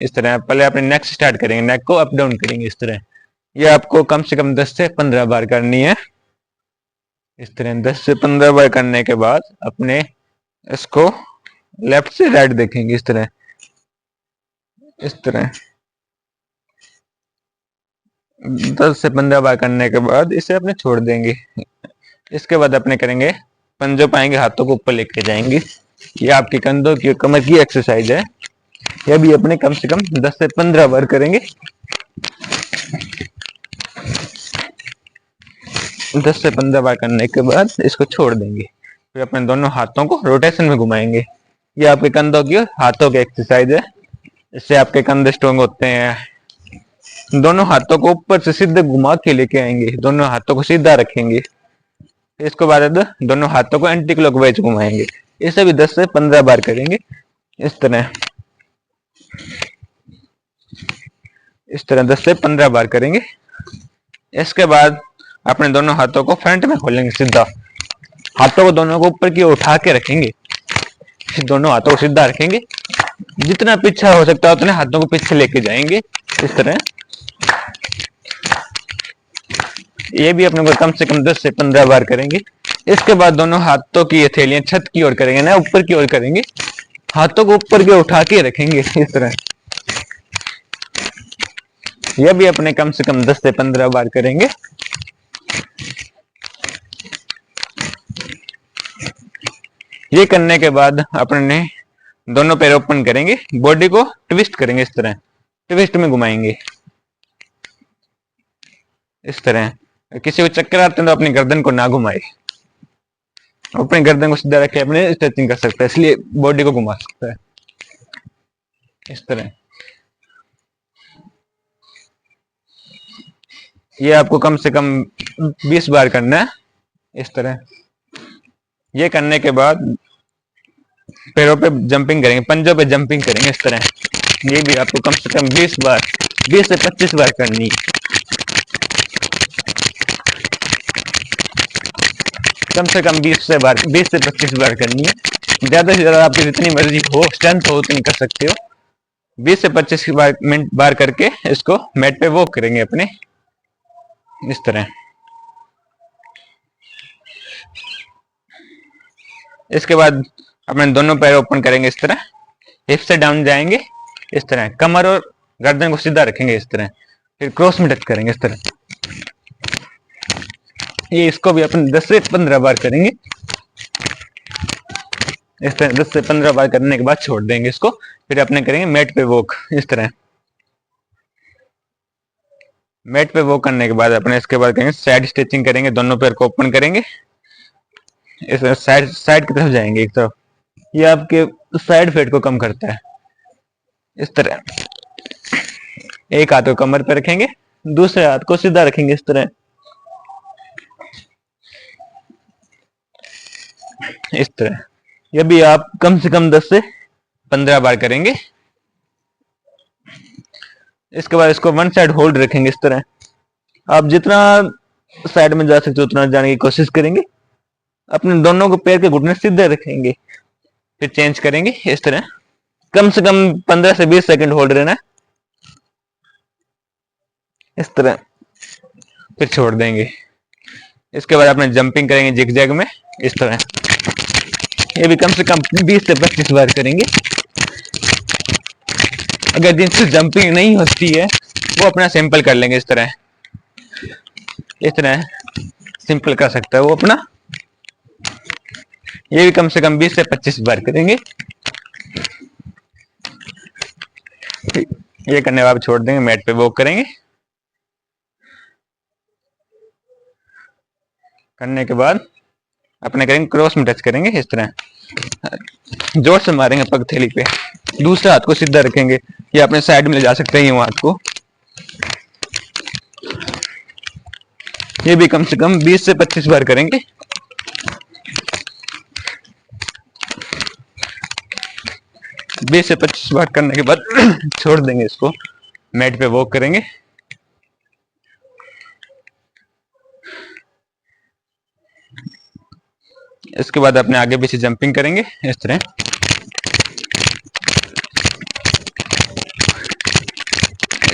इस तरह पहले अपने नेक स्टार्ट करेंगे, नेक को अप डाउन करेंगे इस तरह। ये आपको कम से कम 10 से 15 बार करनी है। इस तरह 10 से 15 बार करने के बाद अपने इसको लेफ्ट से राइट देखेंगे इस तरह। इस तरह 10 से 15 बार करने के बाद इसे अपने छोड़ देंगे। इसके बाद अपने करेंगे पंजों पाएंगे, हाथों को ऊपर लेके जाएंगे। ये आपके कंधों की कमर की एक्सरसाइज है। यह भी अपने कम से कम 10 से 15 बार करेंगे। 10 से 15 बार करने के बाद इसको छोड़ देंगे। फिर अपने दोनों हाथों को रोटेशन में घुमाएंगे। ये आपके कंधों की हाथों की एक्सरसाइज है। इससे आपके कंधे स्ट्रोंग होते हैं। दोनों हाथों को ऊपर से सीधे घुमा के लेके आएंगे, दोनों हाथों को सीधा रखेंगे। इसको बाद दोनों हाथों को एंटी क्लॉकवाइज घुमाएंगे। इसे भी 10 से 15 बार करेंगे इस तरह। इस तरह 10 से 15 बार करेंगे। इसके बाद अपने दोनों हाथों को फ्रंट में खोलेंगे सीधा। हाथों को दोनों को ऊपर की ओर उठा के रखेंगे। दोनों हाथों को सीधा रखेंगे। जितना पीछे हो सकता है उतने हाथों को पीछे लेके जाएंगे इस तरह। ये भी अपने को कम से कम 10 से 15 बार करेंगे। इसके बाद दोनों हाथों की हथेलियां छत की ओर करेंगे, ना ऊपर की ओर करेंगे। हाथों को ऊपर की ओर उठा के रखेंगे इस तरह। यह भी अपने कम से कम 10 से 15 बार करेंगे। ये करने के बाद अपने दोनों पैर ओपन करेंगे, बॉडी को ट्विस्ट करेंगे इस तरह, ट्विस्ट में घुमाएंगे इस तरह। किसी को चक्कर आते हैं तो अपनी गर्दन को ना घुमाए, अपनी गर्दन को सीधा रखे अपने स्ट्रेचिंग कर सकता है, इसलिए बॉडी को घुमा सकता है इस तरह। ये आपको कम से कम 20 बार करना है इस तरह। ये करने के बाद पैरों पे जंपिंग करेंगे, पंजों पे जंपिंग करेंगे इस तरह। ये भी आपको कम से कम 20 बार, 20 से 25 बार करनी है। कम से कम 20 से 25 बार करनी है। ज्यादा से ज्यादा आपकी जितनी मर्जी हो, स्ट्रेंथ हो उतनी कर सकते हो। 20 से 25 बार करके इसको मैट पे वॉक करेंगे अपने इस तरह। इसके बाद अपने दोनों पैर ओपन करेंगे इस तरह, हिप से डाउन जाएंगे इस तरह, कमर और गर्दन को सीधा रखेंगे इस तरह, फिर क्रॉस में टच करेंगे इस तरह। ये इसको भी अपन 10 से 15 बार करेंगे इस तरह। 10 से 15 बार करने के बाद छोड़ देंगे इसको। फिर अपने करेंगे मैट पे वॉक इस तरह। मैट पे वॉक करने के बाद अपने इसके बाद करेंगे साइड स्ट्रेचिंग करेंगे, दोनों पैर को ओपन करेंगे इस साइड साइड की तरफ जाएंगे एक तरफ। ये आपके साइड फैट को कम करता है इस तरह। एक हाथ को कमर पे रखेंगे, दूसरे हाथ को सीधा रखेंगे इस तरह। इस तरह ये भी आप कम से कम 10 से 15 बार करेंगे। इसके बाद इसको वन साइड होल्ड रखेंगे इस तरह। आप जितना साइड में जा सकते हो उतना जाने की कोशिश करेंगे। अपने दोनों को पैर के घुटने सीधे रखेंगे, फिर चेंज करेंगे इस तरह। कम से कम 15 से 20 सेकंड होल्ड रहना है इस तरह, फिर छोड़ देंगे। इसके बाद अपने जंपिंग करेंगे जिग-जैग में इस तरह। ये भी कम से कम 20 से 25 बार करेंगे। अगर जिनसे जंपिंग नहीं होती है वो अपना सिंपल कर लेंगे इस तरह। इस तरह सिंपल कर सकता है वो अपना। ये भी कम से कम 20 से 25 बार करेंगे। ये करने के बाद छोड़ देंगे, मैट पे वॉक करेंगे। करने के बाद अपने करेंगे क्रॉस में टच करेंगे इस तरह, जोर से मारेंगे पग थैली पे। दूसरे हाथ को सीधा रखेंगे, ये अपने साइड में ले जा सकते हैं हाथ को। ये भी कम से कम 20 से 25 बार करेंगे। बीस से 25 बार करने के बाद छोड़ देंगे इसको, मैट पे वॉक करेंगे। इसके बाद अपने आगे पीछे जंपिंग करेंगे इस तरह।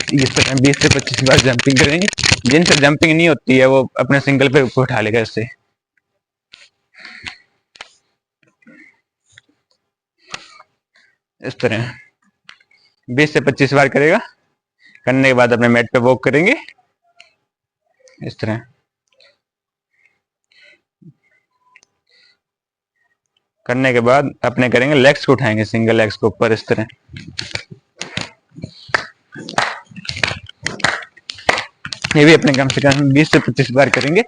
इस तरह 20 से 25 बार जंपिंग करेंगे। जिनसे जंपिंग नहीं होती है वो अपने सिंगल पे ऊपर उठा लेगा। इससे इस तरह 20 से 25 बार करेगा। करने के बाद अपने मैट पे वॉक करेंगे इस तरह। करने के बाद अपने करेंगे लेग्स को उठाएंगे, सिंगल लेग्स को ऊपर इस तरह। ये भी अपने कम से कम 20 से 25 बार करेंगे।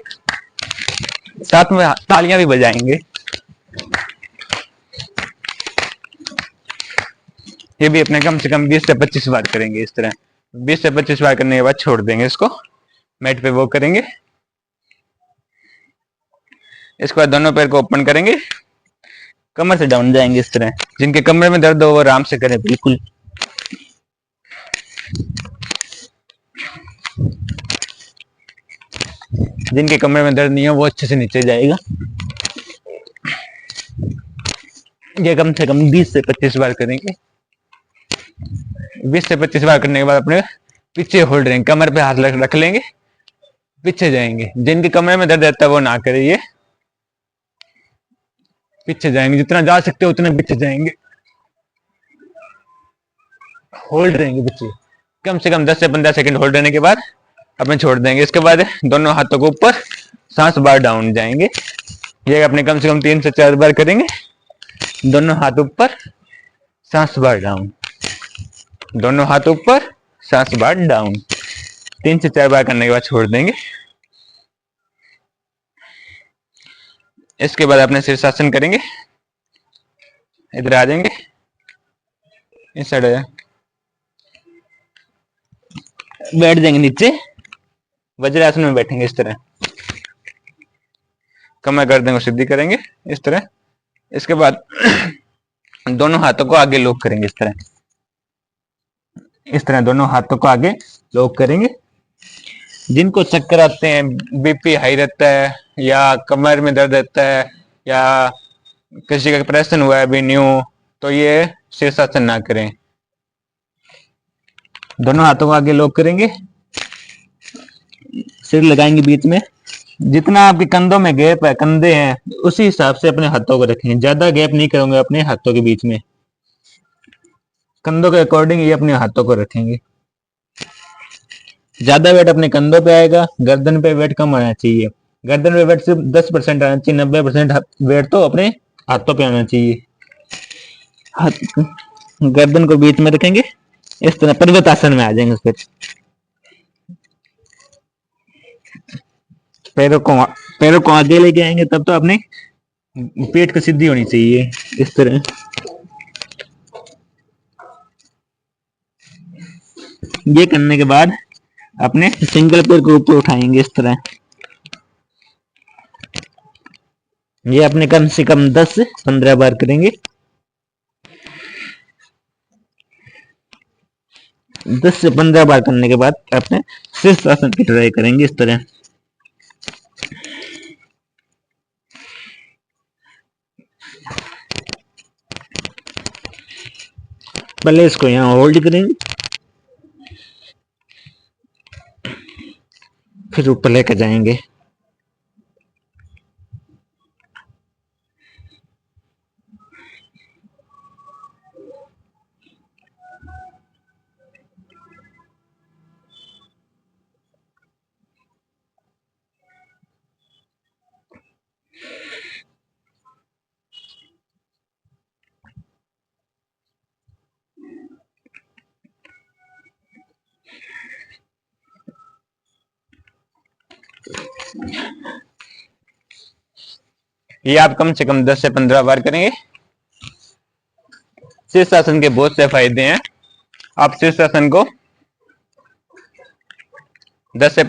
साथ में तालियां भी बजाएंगे। ये भी अपने कम से कम 20 से 25 बार करेंगे इस तरह। 20 से 25 बार करने के बाद छोड़ देंगे इसको, मैट पे वो करेंगे। इसके बाद दोनों पैर को ओपन करेंगे, कमर से डाउन जाएंगे इस तरह। जिनके कमर में दर्द हो वो आराम से करें बिल्कुल। जिनके कमरे में दर्द नहीं है वो अच्छे से नीचे जाएगा। ये कम से कम 20 से 25 बार करेंगे। 20 से 25 बार करने के बाद अपने पीछे होल्ड रहेंगे, कमर पे हाथ रख लेंगे, पीछे जाएंगे। जिनके कमरे में दर्द रहता है वो ना करिए, पीछे जाएंगे। जितना जा सकते हो उतना पीछे जाएंगे, होल्ड रहेंगे पीछे। कम से कम 10 से 15 सेकंड होल्ड रहने के बाद अपने छोड़ देंगे। इसके बाद दोनों हाथों को ऊपर, सांस बार डाउन जाएंगे। ये अपने कम से कम 3 से 4 बार करेंगे। दोनों हाथ ऊपर, सांस बार डाउन, दोनों हाथ ऊपर, सांस बार डाउन। 3 से 4 बार करने के बाद छोड़ देंगे। इसके बाद अपने शीर्षासन करेंगे। इधर आ जाएंगे, इस साइड बैठ जाएंगे नीचे, वज्रासन में बैठेंगे इस तरह। कमर गर्दन को सीधी करेंगे इस तरह। इसके बाद दोनों हाथों को आगे लॉक करेंगे इस तरह। इस तरह दोनों हाथों को आगे लॉक करेंगे। जिनको चक्कर आते हैं, बीपी हाई रहता है, या कमर में दर्द रहता है, या किसी का ऑपरेशन हुआ है अभी न्यू, तो ये शीर्षासन ना करें। दोनों हाथों को आगे लॉक करेंगे, सिर लगाएंगे बीच में। जितना आपके कंधों में गैप है, कंधे हैं, उसी हिसाब से अपने हाथों को रखेंगे। ज्यादा गैप नहीं करोगे अपने हाथों के बीच में, कंधों के अकॉर्डिंग ये अपने हाथों को रखेंगे। ज्यादा वेट अपने कंधों पे आएगा, गर्दन पे वेट कम आना चाहिए। गर्दन पे वेट सिर्फ 10% आना चाहिए, 90% वेट तो अपने हाथों पे आना चाहिए। गर्दन को बीच में रखेंगे इस तरह, पर्वतासन में आ जाएंगे। फिर पैरों को आगे लेके आएंगे, तब तो अपने पेट को सीधी होनी चाहिए इस तरह। ये करने के बाद अपने सिंगल पैर को ऊपर उठाएंगे इस तरह। ये अपने कम से कम 10 से 15 बार करेंगे। 10 से 15 बार करने के बाद अपने शीर्षासन की ट्राई करेंगे इस तरह। पहले इसको यहाँ होल्ड करेंगे, फिर ऊपर लेकर जाएंगे। ये आप कम से कम 10 से 15 बार करेंगे। शीर्षासन के बहुत से फायदे हैं। आप शीर्षासन को 10 से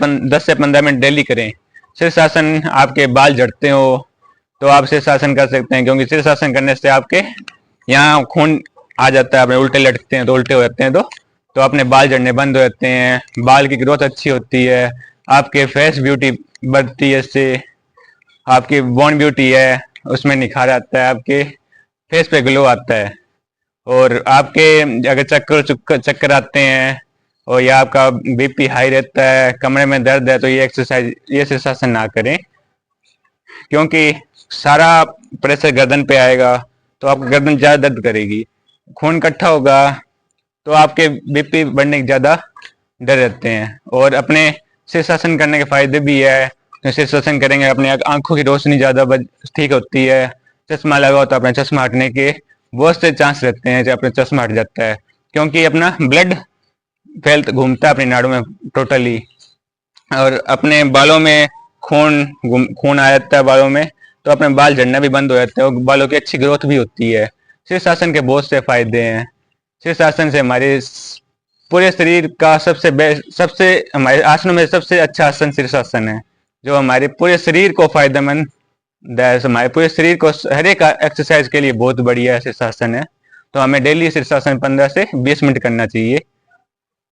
15 मिनट डेली करें। शीर्षासन आपके बाल झड़ते हो तो आप शीर्षासन कर सकते हैं, क्योंकि शीर्षासन करने से आपके यहाँ खून आ जाता है। अपने उल्टे लटकते हैं तो उल्टे हो जाते हैं, तो अपने बाल झड़ने बंद हो जाते हैं, बाल की ग्रोथ अच्छी होती है, आपके फेस ब्यूटी बढ़ती है। इससे आपकी बोन ब्यूटी है उसमें निखार आता है, आपके फेस पे ग्लो आता है। और आपके अगर चक्कर आते हैं और या आपका बीपी हाई रहता है, कमरे में दर्द है, तो ये शीर्षासन ना करें, क्योंकि सारा प्रेशर गर्दन पे आएगा तो आपकी गर्दन ज़्यादा दर्द करेगी। खून इकट्ठा होगा तो आपके बीपी बढ़ने के ज़्यादा डर रहते हैं। और अपने शीर्षासन करने के फायदे भी है। तो शीर्षासन करेंगे अपने आंखों की रोशनी ज़्यादा ठीक होती है। चश्मा लगा हो तो अपने चश्मा हटने के बहुत से चांस रहते हैं, जब अपना चश्मा हट जाता है, क्योंकि अपना ब्लड घूमता है अपनी नाड़ों में टोटली। और अपने बालों में खून आ जाता है बालों में, तो अपने बाल झड़ना भी बंद हो जाते हैं और बालों की अच्छी ग्रोथ भी होती है। शीर्षासन के बहुत से फायदे हैं। शीर्षासन से हमारे पूरे शरीर का सबसे हमारे आसनों में सबसे अच्छा आसन शीर्षासन है, जो हमारे पूरे शरीर को फायदेमंद है। हमारे पूरे शरीर को हर एक एक्सरसाइज के लिए बहुत बढ़िया शीर्षासन है। तो हमें डेली शीर्षासन 15 से 20 मिनट करना चाहिए।